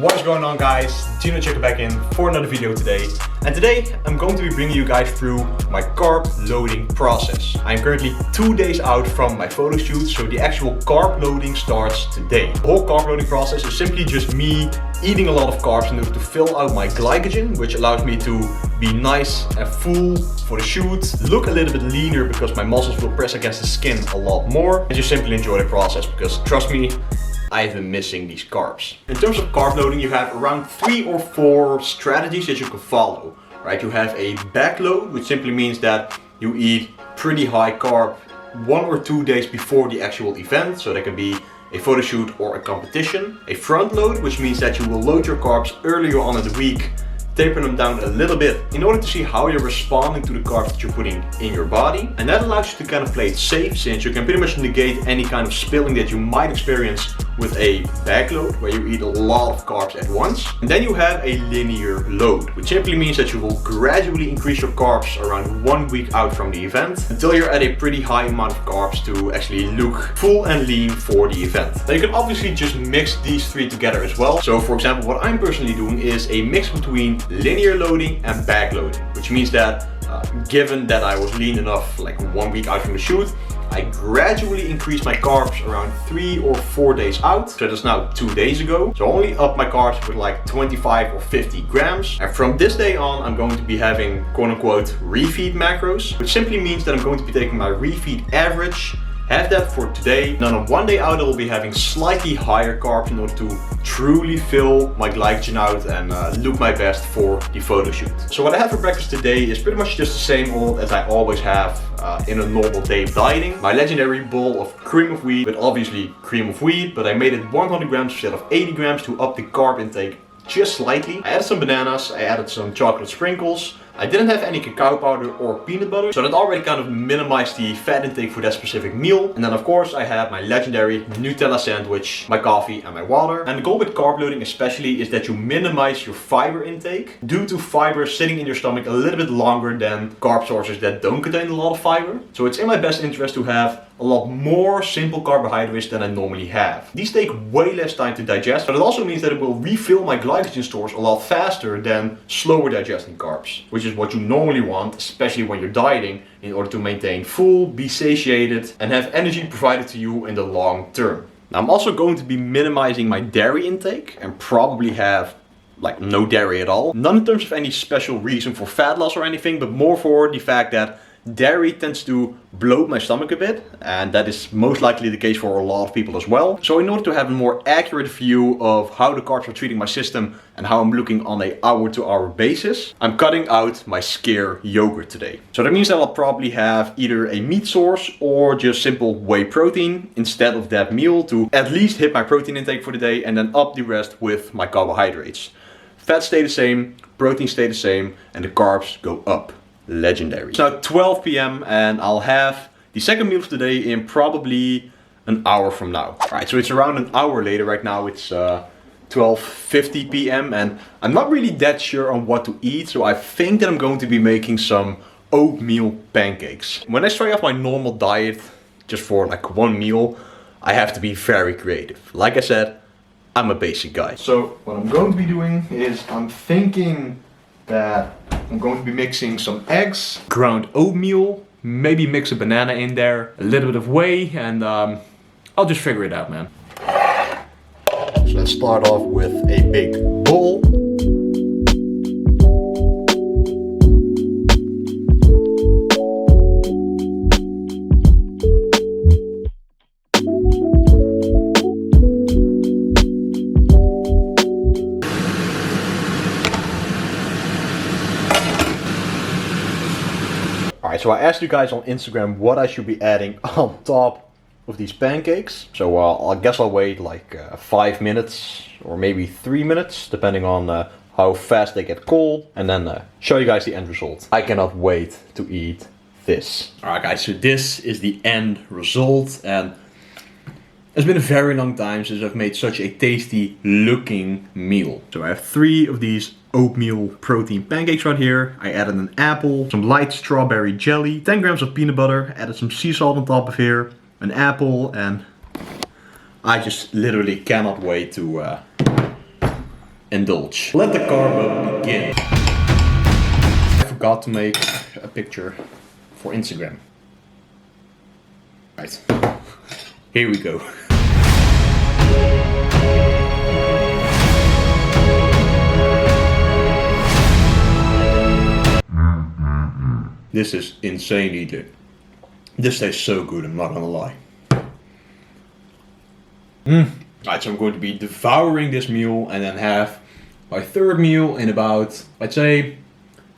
What is going on, guys? Gino back in for another video today. And today I'm going to be bringing you guys through my carb loading process. I'm currently 2 days out from my photo shoot, so the actual carb loading starts today. The whole carb loading process is simply just me eating a lot of carbs in order to fill out my glycogen, which allows me to be nice and full for the shoot, look a little bit leaner because my muscles will press against the skin a lot more, and just simply enjoy the process because trust me, I've been missing these carbs. In terms of carb loading, you have around 3 or 4 strategies that you can follow, right? You have a backload, which simply means that you eat pretty high carb 1 or 2 days before the actual event. So that can be a photo shoot or a competition. A front load, which means that you will load your carbs earlier on in the week, taper them down a little bit in order to see how you're responding to the carbs that you're putting in your body. And that allows you to kind of play it safe, since you can pretty much negate any kind of spilling that you might experience with a backload where you eat a lot of carbs at once. And then you have a linear load, which simply means that you will gradually increase your carbs around 1 week out from the event until you're at a pretty high amount of carbs to actually look full and lean for the event. Now you can obviously just mix these 3 together as well. So for example, what I'm personally doing is a mix between linear loading and backloading, which means that given that I was lean enough like 1 week out from the shoot, I gradually increased my carbs around 3 or 4 days out. So that's now 2 days ago. So only up my carbs with like 25 or 50 grams. And from this day on, I'm going to be having quote unquote refeed macros, which simply means that I'm going to be taking my refeed average, have that for today. Then on 1 day out, I will be having slightly higher carbs in order to truly fill my glycogen out and look my best for the photo shoot. So what I had for breakfast today is pretty much just the same old as I always have in a normal day of dieting. My legendary bowl of cream of wheat, with obviously cream of wheat, but I made it 100 grams instead of 80 grams to up the carb intake just slightly. I added some bananas, I added some chocolate sprinkles. I didn't have any cacao powder or peanut butter, so that already kind of minimized the fat intake for that specific meal. And then of course I had my legendary Nutella sandwich, my coffee and my water. And the goal with carb loading especially is that you minimize your fiber intake, due to fiber sitting in your stomach a little bit longer than carb sources that don't contain a lot of fiber. So it's in my best interest to have a lot more simple carbohydrates than I normally have. These take way less time to digest, but it also means that it will refill my glycogen stores a lot faster than slower digesting carbs, which is what you normally want, especially when you're dieting, in order to maintain full, be satiated, and have energy provided to you in the long term. Now I'm also going to be minimizing my dairy intake and probably have like no dairy at all. Not in terms of any special reason for fat loss or anything, but more for the fact that dairy tends to bloat my stomach a bit, and that is most likely the case for a lot of people as well. So in order to have a more accurate view of how the carbs are treating my system and how I'm looking on a hour-to-hour basis, I'm cutting out my skyr yogurt today. So that means that I'll probably have either a meat source or just simple whey protein instead of that meal to at least hit my protein intake for the day, and then up the rest with my carbohydrates. Fats stay the same, protein stay the same, and the carbs go up. Legendary. It's now 12 p.m. and I'll have the second meal of the day in probably an hour from now. Alright, so it's around an hour later right now. It's 12:50 p.m. and I'm not really that sure on what to eat, so I think that I'm going to be making some oatmeal pancakes. When I start off my normal diet just for like 1 meal, I have to be very creative. Like I said, I'm a basic guy. So what I'm going to be doing is I'm thinking that I'm going to be mixing some eggs, ground oatmeal, maybe mix a banana in there, a little bit of whey, and I'll just figure it out, man. So let's start off with a big bowl. So I asked you guys on Instagram what I should be adding on top of these pancakes. So I guess I'll wait like 5 minutes or maybe 3 minutes, depending on how fast they get cold, and then show you guys the end result. I cannot wait to eat this. Alright guys, so this is the end result, and it's been a very long time since I've made such a tasty looking meal. So I have 3 of these oatmeal protein pancakes right here. I added an apple, some light strawberry jelly, 10 grams of peanut butter, added some sea salt on top of here, an apple, and I just literally cannot wait to indulge. Let the carb load begin. I forgot to make a picture for Instagram. Right, here we go. This is insanely good. This tastes so good, I'm not gonna lie. Right, so I'm going to be devouring this meal and then have my third meal in about, I'd say,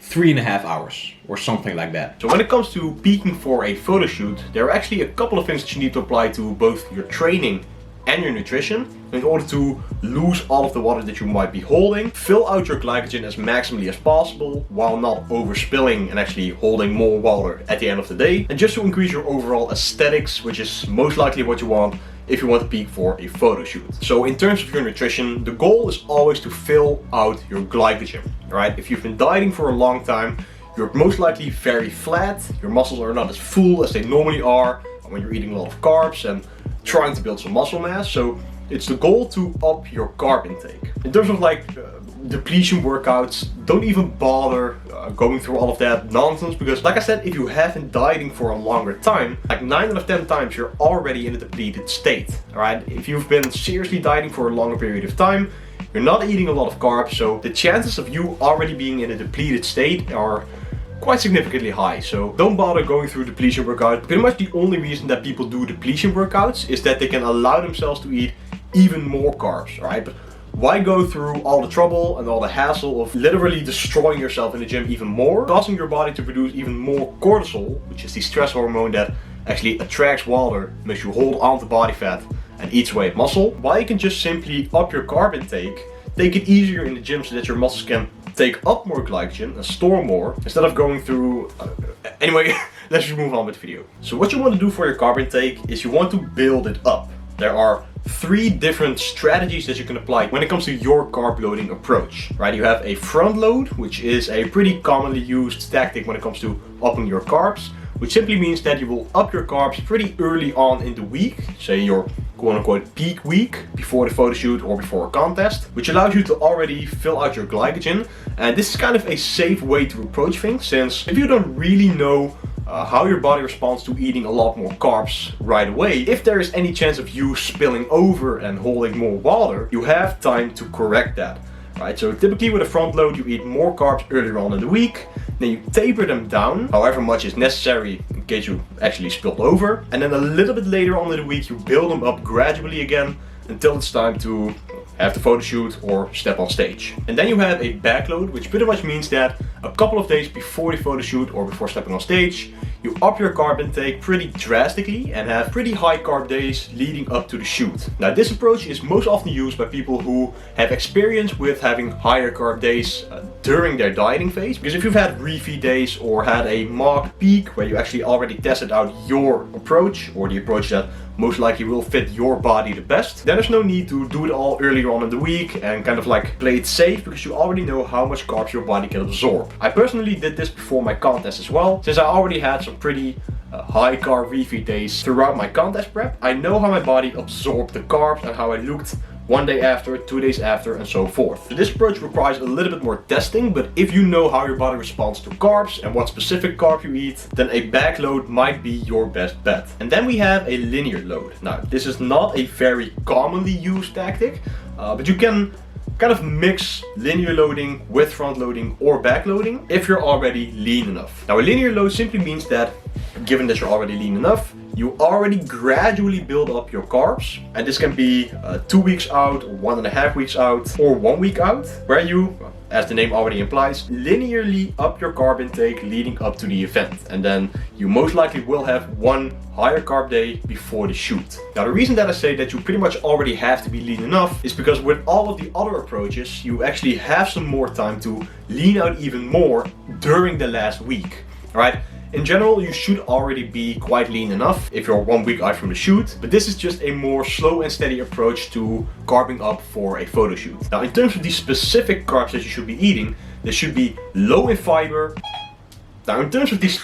3.5 hours or something like that. So when it comes to peaking for a photo shoot, there are actually a couple of things that you need to apply to both your training and your nutrition in order to lose all of the water that you might be holding, fill out your glycogen as maximally as possible while not overspilling and actually holding more water at the end of the day, and just to increase your overall aesthetics, which is most likely what you want if you want to peak for a photo shoot. So in terms of your nutrition, the goal is always to fill out your glycogen, right? If you've been dieting for a long time, you're most likely very flat, your muscles are not as full as they normally are when you're eating a lot of carbs and trying to build some muscle mass. So it's the goal to up your carb intake. In terms of like depletion workouts, don't even bother going through all of that nonsense, because like I said, if you have been dieting for a longer time, like 9 out of 10 times you're already in a depleted state. Alright, if you've been seriously dieting for a longer period of time, you're not eating a lot of carbs, so the chances of you already being in a depleted state are quite significantly high. So don't bother going through depletion workouts. Pretty much the only reason that people do depletion workouts is that they can allow themselves to eat even more carbs, right? But why go through all the trouble and all the hassle of literally destroying yourself in the gym even more, causing your body to produce even more cortisol, which is the stress hormone that actually attracts water, makes you hold on to body fat and eats away at muscle? Why you can just simply up your carb intake, take it easier in the gym so that your muscles can take up more glycogen and store more instead of going through anyway. Let's just move on with the video. So what you want to do for your carb intake is you want to build it up. There are 3 different strategies that you can apply when it comes to your carb loading approach, right? You have a front load, which is a pretty commonly used tactic when it comes to upping your carbs, which simply means that you will up your carbs pretty early on in the week, say your quote-unquote peak week before the photo shoot or before a contest, which allows you to already fill out your glycogen. And this is kind of a safe way to approach things, since if you don't really know how your body responds to eating a lot more carbs right away, if there is any chance of you spilling over and holding more water, you have time to correct that. Right, so typically with a front load you eat more carbs earlier on in the week, then you taper them down however much is necessary in case you actually spilled over, and then a little bit later on in the week you build them up gradually again until it's time to have the photo shoot or step on stage. And then you have a backload, which pretty much means that a couple of days before the photo shoot or before stepping on stage, you up your carb intake pretty drastically and have pretty high carb days leading up to the shoot. Now this approach is most often used by people who have experience with having higher carb days during their dieting phase, because if you've had refeed days or had a mock peak where you actually already tested out your approach or the approach that most likely will fit your body the best, then there's no need to do it all earlier on in the week and kind of like play it safe, because you already know how much carbs your body can absorb. I personally did this before my contest as well, since I already had some pretty high carb refeed days throughout my contest prep. I know how my body absorbed the carbs and how I looked 1 day after, 2 days after, and so forth. So this approach requires a little bit more testing, but if you know how your body responds to carbs and what specific carb you eat, then a backload might be your best bet. And then we have a linear load. Now this is not a very commonly used tactic, but you can kind of mix linear loading with front loading or back loading if you're already lean enough. Now a linear load simply means that, given that you're already lean enough, you already gradually build up your carbs, and this can be 2 weeks out, 1.5 weeks out, or 1 week out, where you, as the name already implies, linearly up your carb intake leading up to the event, and then you most likely will have one higher carb day before the shoot. Now the reason that I say that you pretty much already have to be lean enough is because with all of the other approaches you actually have some more time to lean out even more during the last week. Alright? In general, you should already be quite lean enough if you're 1 week out from the shoot, but this is just a more slow and steady approach to carbing up for a photo shoot. Now in terms of the specific carbs that you should be eating, they should be low in fiber. Now in terms of these,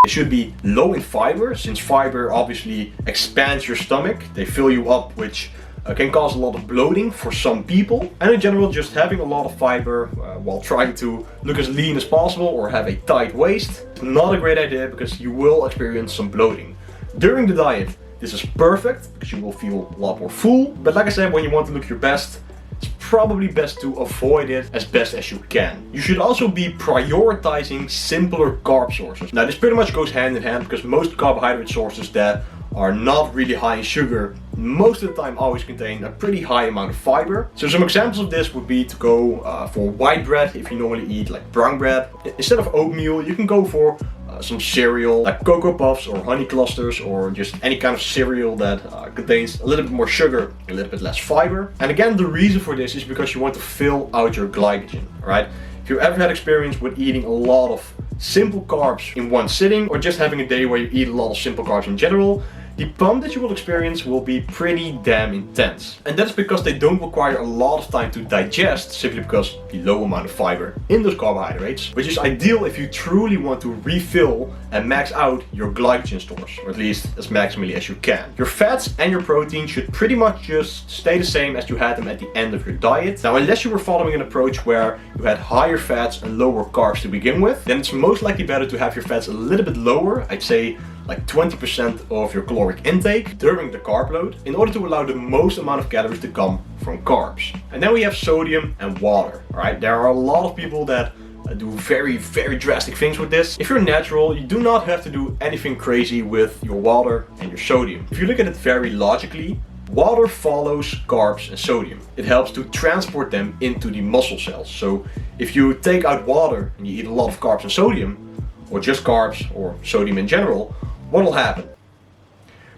they should be low in fiber, since fiber obviously expands your stomach. They fill you up, which can cause a lot of bloating for some people. And in general, just having a lot of fiber while trying to look as lean as possible or have a tight waist is not a great idea, because you will experience some bloating. During the diet, this is perfect because you will feel a lot more full. But like I said, when you want to look your best, it's probably best to avoid it as best as you can. You should also be prioritizing simpler carb sources. Now this pretty much goes hand in hand, because most carbohydrate sources that are not really high in sugar most of the time always contain a pretty high amount of fiber. So some examples of this would be to go for white bread if you normally eat like brown bread. Instead of oatmeal, you can go for some cereal like Cocoa Puffs or honey clusters, or just any kind of cereal that contains a little bit more sugar, a little bit less fiber. And again, the reason for this is because you want to fill out your glycogen, right? If you ever had experience with eating a lot of simple carbs in one sitting, or just having a day where you eat a lot of simple carbs in general, the pump that you will experience will be pretty damn intense. And that's because they don't require a lot of time to digest, simply because the low amount of fiber in those carbohydrates, which is ideal if you truly want to refill and max out your glycogen stores, or at least as maximally as you can. Your fats and your protein should pretty much just stay the same as you had them at the end of your diet. Now, unless you were following an approach where you had higher fats and lower carbs to begin with, then it's most likely better to have your fats a little bit lower, I'd say like 20% of your caloric intake during the carb load, in order to allow the most amount of calories to come from carbs. And then we have sodium and water. All right, there are a lot of people that do very drastic things with this. If you're natural, you do not have to do anything crazy with your water and your sodium. If you look at it very logically, water follows carbs and sodium. It helps to transport them into the muscle cells. So if you take out water and you eat a lot of carbs and sodium, or just carbs or sodium in general, what will happen?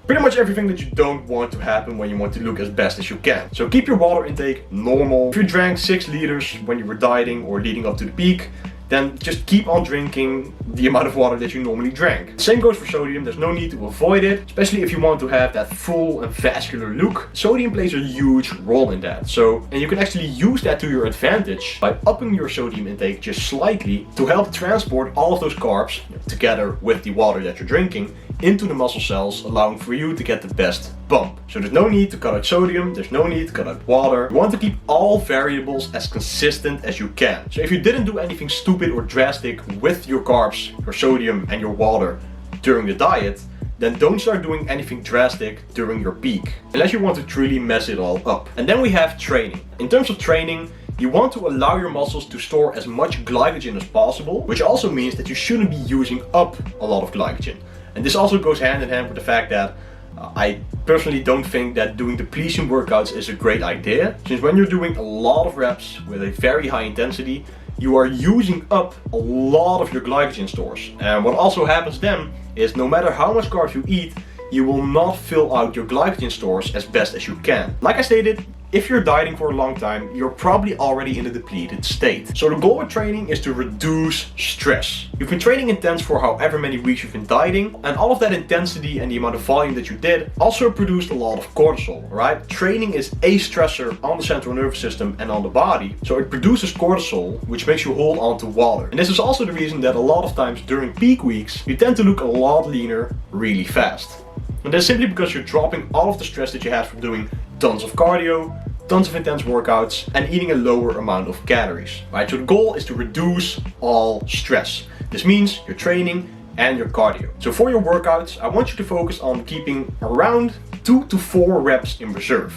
Pretty much everything that you don't want to happen when you want to look as best as you can. So keep your water intake normal. If you drank 6 liters when you were dieting or leading up to the peak, then just keep on drinking the amount of water that you normally drank. Same goes for sodium. There's no need to avoid it, especially if you want to have that full and vascular look. Sodium plays a huge role in that. And you can actually use that to your advantage by upping your sodium intake just slightly to help transport all of those carbs together with the water that you're drinking into the muscle cells, allowing for you to get the best bump. So there's no need to cut out sodium, there's no need to cut out water. You want to keep all variables as consistent as you can. So if you didn't do anything stupid or drastic with your carbs, your sodium and your water during the diet, then don't start doing anything drastic during your peak, unless you want to truly mess it all up. And then we have training. In terms of training, you want to allow your muscles to store as much glycogen as possible, which also means that you shouldn't be using up a lot of glycogen. And this also goes hand in hand with the fact that I personally don't think that doing depletion workouts is a great idea, since when you're doing a lot of reps with a very high intensity, you are using up a lot of your glycogen stores. And what also happens then is no matter how much carbs you eat, you will not fill out your glycogen stores as best as you can. Like I stated, if you're dieting for a long time, you're probably already in a depleted state. So the goal with training is to reduce stress. You've been training intense for however many weeks you've been dieting, and all of that intensity and the amount of volume that you did also produced a lot of cortisol, right? Training is a stressor on the central nervous system and on the body, so it produces cortisol, which makes you hold on to water. And this is also the reason that a lot of times during peak weeks, you tend to look a lot leaner really fast. And that's simply because you're dropping all of the stress that you had from doing tons of cardio, tons of intense workouts, and eating a lower amount of calories, right? So the goal is to reduce all stress. This means your training and your cardio. So for your workouts, I want you to focus on keeping around 2 to 4 reps in reserve.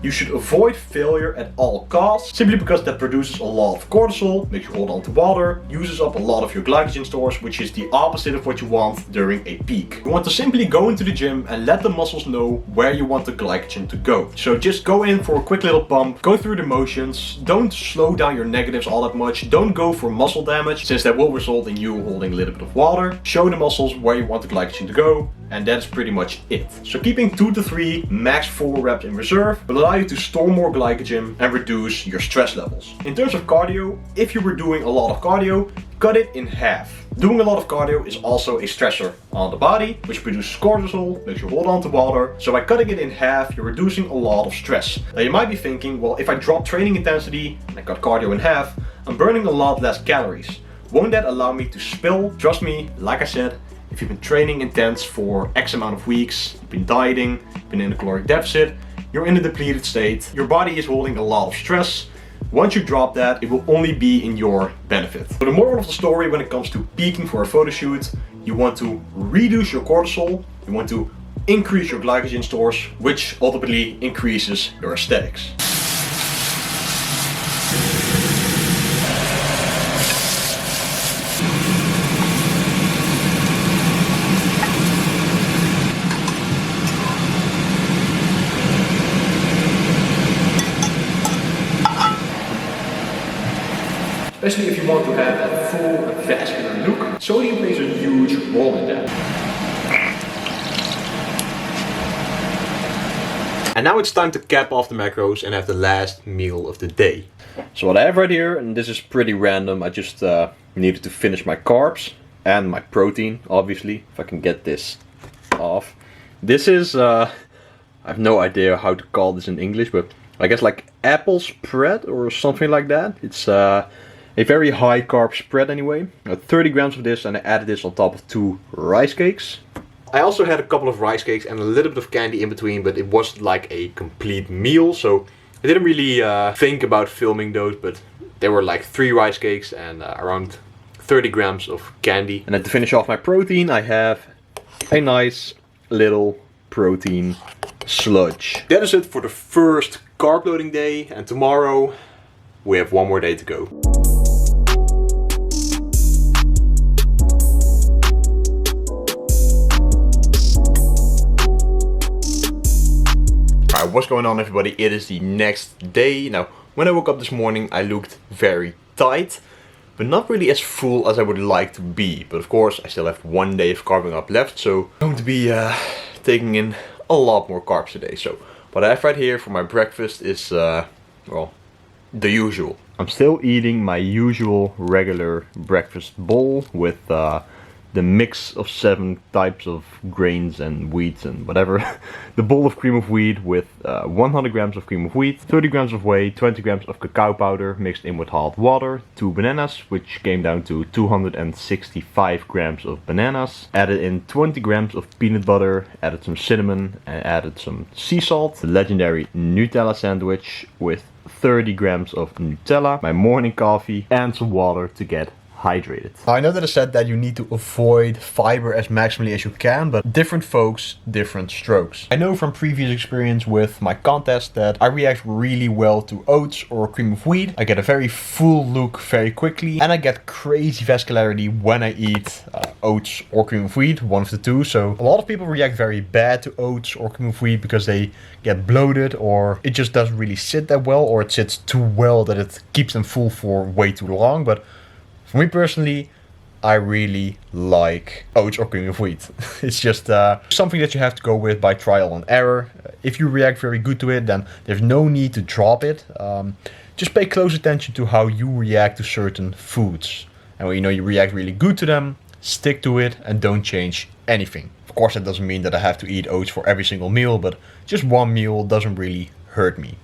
You should avoid failure at all costs, simply because that produces a lot of cortisol, makes you hold on to water, uses up a lot of your glycogen stores, which is the opposite of what you want during a peak. You want to simply go into the gym and let the muscles know where you want the glycogen to go. So just go in for a quick little pump, go through the motions, don't slow down your negatives all that much, don't go for muscle damage, since that will result in you holding a little bit of water. Show the muscles where you want the glycogen to go, and that's pretty much it. So keeping 2 to 3, max 4 reps in reserve will allow you to store more glycogen and reduce your stress levels. In terms of cardio, if you were doing a lot of cardio, cut it in half. Doing a lot of cardio is also a stressor on the body, which produces cortisol, makes you hold on to water. So by cutting it in half, you're reducing a lot of stress. Now you might be thinking, well, if I drop training intensity and I cut cardio in half, I'm burning a lot less calories. Won't that allow me to spill? Trust me, like I said, if you've been training intense for X amount of weeks, you've been dieting, you've been in a caloric deficit, you're in a depleted state, your body is holding a lot of stress. Once you drop that, it will only be in your benefit. So the moral of the story when it comes to peaking for a photo shoot, you want to reduce your cortisol, you want to increase your glycogen stores, which ultimately increases your aesthetics. Especially if you want to have that full and vascular look, sodium plays a huge role in that. And now it's time to cap off the macros and have the last meal of the day. So what I have right here, and this is pretty random, I just needed to finish my carbs and my protein, obviously, if I can get this off. This is, I have no idea how to call this in English, but I guess like apple spread or something like that. It's a very high carb spread anyway. 30 grams of this, and I added this on top of 2 rice cakes. I also had a couple of rice cakes and a little bit of candy in between, but it wasn't like a complete meal, so I didn't really think about filming those, but there were like 3 rice cakes and around 30 grams of candy. And then to finish off my protein, I have a nice little protein sludge. That is it for the first carb loading day, and tomorrow we have one more day to go. Alright, what's going on everybody? It is the next day. Now, when I woke up this morning, I looked very tight, but not really as full as I would like to be. But of course, I still have one day of carving up left, so I'm going to be taking in a lot more carbs today. So what I have right here for my breakfast is, well, the usual. I'm still eating my usual regular breakfast bowl with the mix of 7 types of grains and wheats and whatever. The bowl of cream of wheat with 100 grams of cream of wheat, 30 grams of whey, 20 grams of cacao powder mixed in with hot water, 2 bananas, which came down to 265 grams of bananas, added in 20 grams of peanut butter, added some cinnamon and added some sea salt, the legendary Nutella sandwich with 30 grams of Nutella, my morning coffee and some water to get hydrated. I know that I said that you need to avoid fiber as maximally as you can, but different folks, different strokes. I know from previous experience with my contest that I react really well to oats or cream of wheat. I get a very full look very quickly, and I get crazy vascularity when I eat oats or cream of wheat, one of the two. So a lot of people react very bad to oats or cream of wheat because they get bloated, or it just doesn't really sit that well, or it sits too well that it keeps them full for way too long. But for me personally, I really like oats or cream of wheat. It's just something that you have to go with by trial and error. If you react very good to it, then there's no need to drop it. Just pay close attention to how you react to certain foods. And when you know you react really good to them, stick to it and don't change anything. Of course, that doesn't mean that I have to eat oats for every single meal, but just one meal doesn't really hurt me.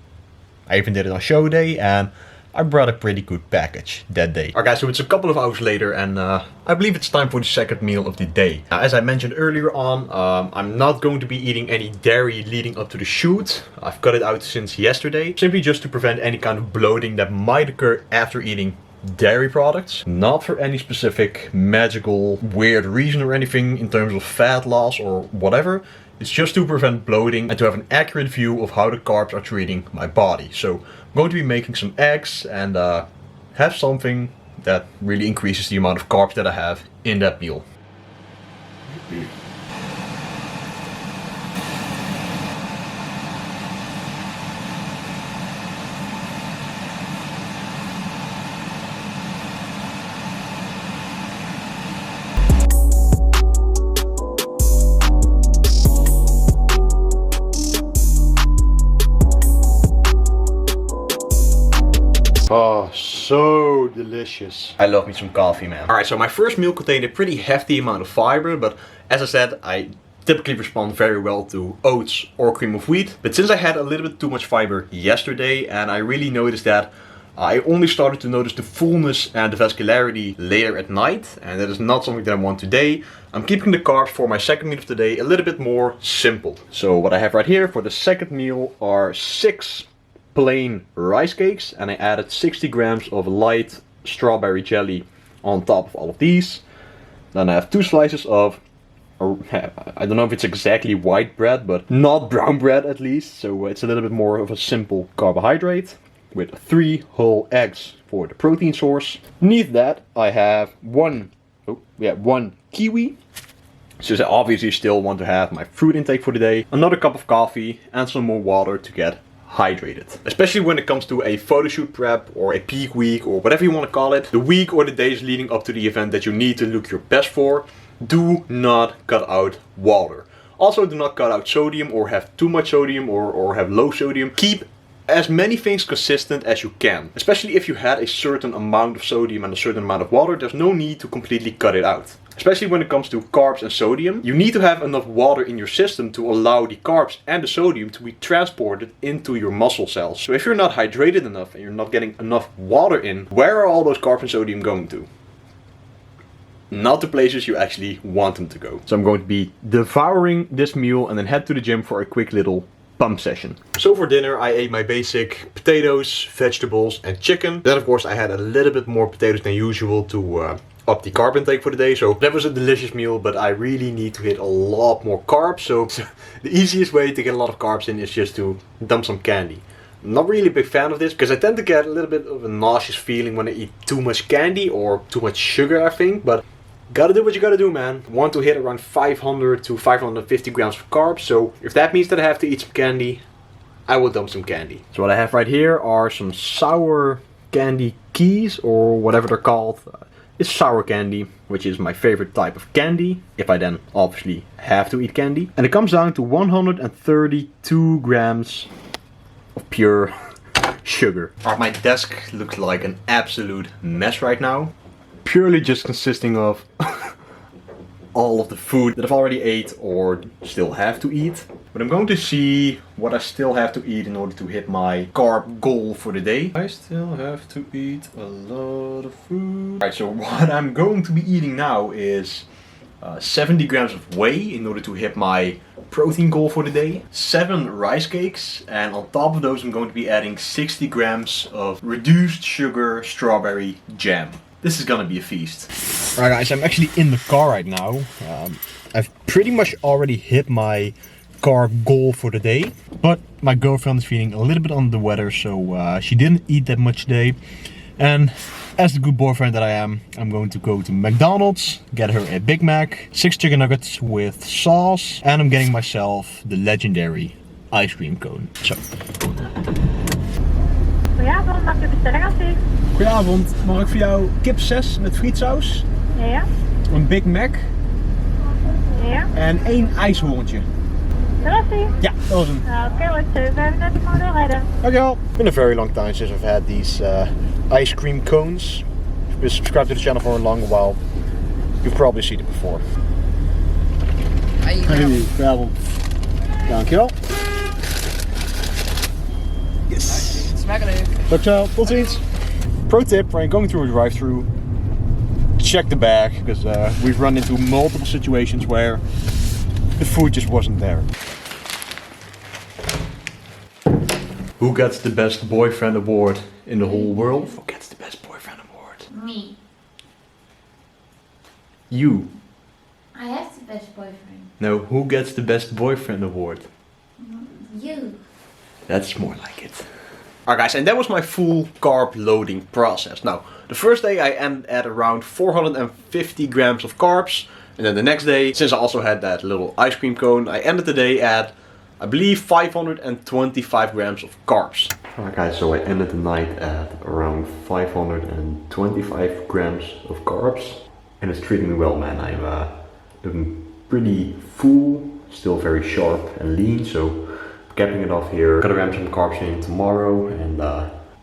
I even did it on show day, and I brought a pretty good package that day. Alright guys, so it's a couple of hours later, and I believe it's time for the second meal of the day. Now, as I mentioned earlier on, I'm not going to be eating any dairy leading up to the shoot. I've cut it out since yesterday, simply just to prevent any kind of bloating that might occur after eating dairy products. Not for any specific magical weird reason or anything in terms of fat loss or whatever. It's just to prevent bloating and to have an accurate view of how the carbs are treating my body. So I'm going to be making some eggs and have something that really increases the amount of carbs that I have in that meal. Oh, so delicious. I love me some coffee, man. Alright, so my first meal contained a pretty hefty amount of fiber, but as I said, I typically respond very well to oats or cream of wheat. But since I had a little bit too much fiber yesterday, and I really noticed that I only started to notice the fullness and the vascularity later at night, and that is not something that I want today. I'm keeping the carbs for my second meal of the day a little bit more simple. So what I have right here for the second meal are 6 plain rice cakes, and I added 60 grams of light strawberry jelly on top of all of these. Then I have 2 slices of, I don't know if it's exactly white bread, but not brown bread at least, so it's a little bit more of a simple carbohydrate, with 3 whole eggs for the protein source. Beneath that I have one kiwi, since I obviously still want to have my fruit intake for the day, another cup of coffee and some more water to get hydrated. Especially when it comes to a photoshoot prep or a peak week or whatever you want to call it, the week or the days leading up to the event that you need to look your best for, do not cut out water. Also, do not cut out sodium or have too much sodium or have low sodium. Keep as many things consistent as you can. Especially if you had a certain amount of sodium and a certain amount of water, there's no need to completely cut it out. Especially when it comes to carbs and sodium, you need to have enough water in your system to allow the carbs and the sodium to be transported into your muscle cells. So if you're not hydrated enough and you're not getting enough water in, where are all those carbs and sodium going to? Not the places you actually want them to go. So I'm going to be devouring this meal and then head to the gym for a quick little pump session. So for dinner I ate my basic potatoes, vegetables and chicken. Then of course I had a little bit more potatoes than usual to up the carb intake for the day. So that was a delicious meal, but I really need to hit a lot more carbs. So the easiest way to get a lot of carbs in is just to dump some candy. I'm not really a big fan of this because I tend to get a little bit of a nauseous feeling when I eat too much candy or too much sugar, I think. But gotta do what you gotta do, man. Want to hit around 500 to 550 grams of carbs. So if that means that I have to eat some candy, I will dump some candy. So what I have right here are some sour candy keys or whatever they're called. It's sour candy, which is my favorite type of candy, if I then obviously have to eat candy. And it comes down to 132 grams of pure sugar. My desk looks like an absolute mess right now. Purely just consisting of all of the food that I've already ate or still have to eat. But I'm going to see what I still have to eat in order to hit my carb goal for the day. I still have to eat a lot of food. Alright, so what I'm going to be eating now is 70 grams of whey in order to hit my protein goal for the day. 7 rice cakes, and on top of those I'm going to be adding 60 grams of reduced sugar strawberry jam. This is gonna be a feast. Alright guys, I'm actually in the car right now. I've pretty much already hit my carb goal for the day, but my girlfriend is feeling a little bit under the weather, so she didn't eat that much today. And as the good boyfriend that I am, I'm going to go to McDonald's, get her a Big Mac, 6 chicken nuggets with sauce, and I'm getting myself the legendary ice cream cone. So. Goedenavond, mag ik de bestelling alsjeblieft? Goedenavond, mag ik voor jou kip 6 met frietsaus? Ja. Een Big Mac? Ja. En 1 ijshoorntje. Dat was die? Ja, dat was hem. Okay, let's do it. We hebben net gewoon doorrijden. Dankjewel. It's been a very long time since I've had these ice cream cones. If you've been subscribed to the channel for a long while, you've probably seen it before. Hey, goedenavond. Dankjewel. Yes. Smakelijk. Dankjewel, tot ziens. Pro tip, when you're going through a drive-thru, check the bag, because we've run into multiple situations where the food just wasn't there. Who gets the best boyfriend award in the whole world? Who gets the best boyfriend award? Me. You. I have the best boyfriend. No, who gets the best boyfriend award? You. That's more like it. Alright guys, and that was my full carb loading process. Now, the first day I ended at around 450 grams of carbs. And then the next day, since I also had that little ice cream cone, I ended the day at, I believe, 525 grams of carbs. Alright guys, so I ended the night at around 525 grams of carbs. And it's treating me well, man. I'm looking pretty full, still very sharp and lean, so capping it off here. Gotta ram some carbs in tomorrow and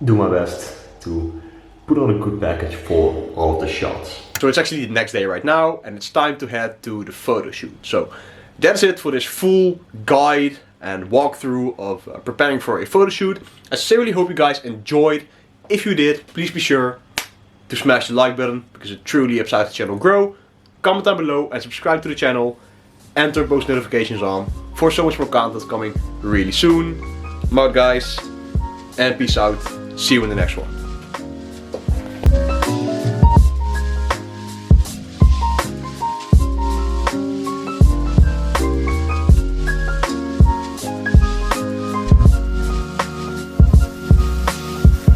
do my best to put on a good package for all of the shots. So it's actually the next day right now and it's time to head to the photo shoot. So that's it for this full guide and walkthrough of preparing for a photo shoot. I sincerely hope you guys enjoyed if you did, please be sure to smash the like button because it truly helps out the channel grow. Comment down below and subscribe to the channel and turn post notifications on for so much more content coming really soon. I'm out guys and peace out. See you in the next one.